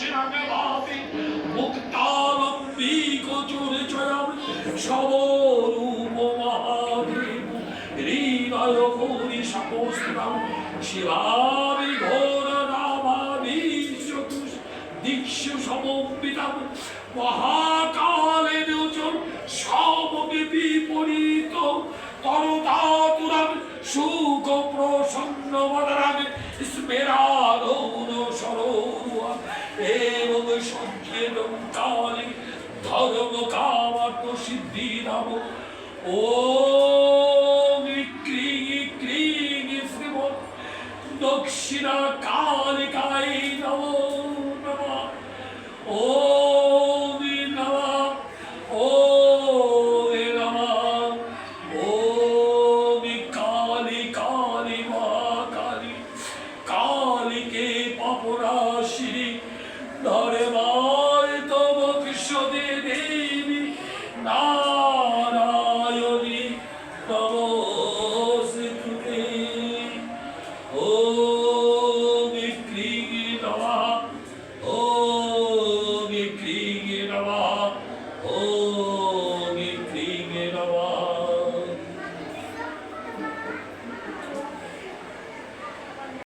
দক্ষিণাঙ্গে ভাবে মুক্তালম্বী গোচরে চয়াম সবরূপ মহাদেব হৃদয় হরি সমস্তম শিবাবি ঘোর রামাবি চতুষ দীক্ষু সমম্বিতম মহাকালের ওজন সমকে বিপরীত তরতাতুরাম সুখ প্রসন্ন মদরাম স্মেরারৌন সরোয়া এবং সংক্ষেপম কালে ধর্ম কামার্থ সিদ্ধি নাম ওম ক্রিং ক্রিং শ্রীম দক্ষিণা কালিকায় নমো নমঃ ওম নমঃ ওম নমঃ ওম কালী কালী মা কালী কালীকে পাপরাশিনী ধরে মায় তব কৃষ্ণদে দেবী নারায়ণী নমস্তুতে ওম ক্রিং নমঃ ওম ক্রিং নমঃ ওম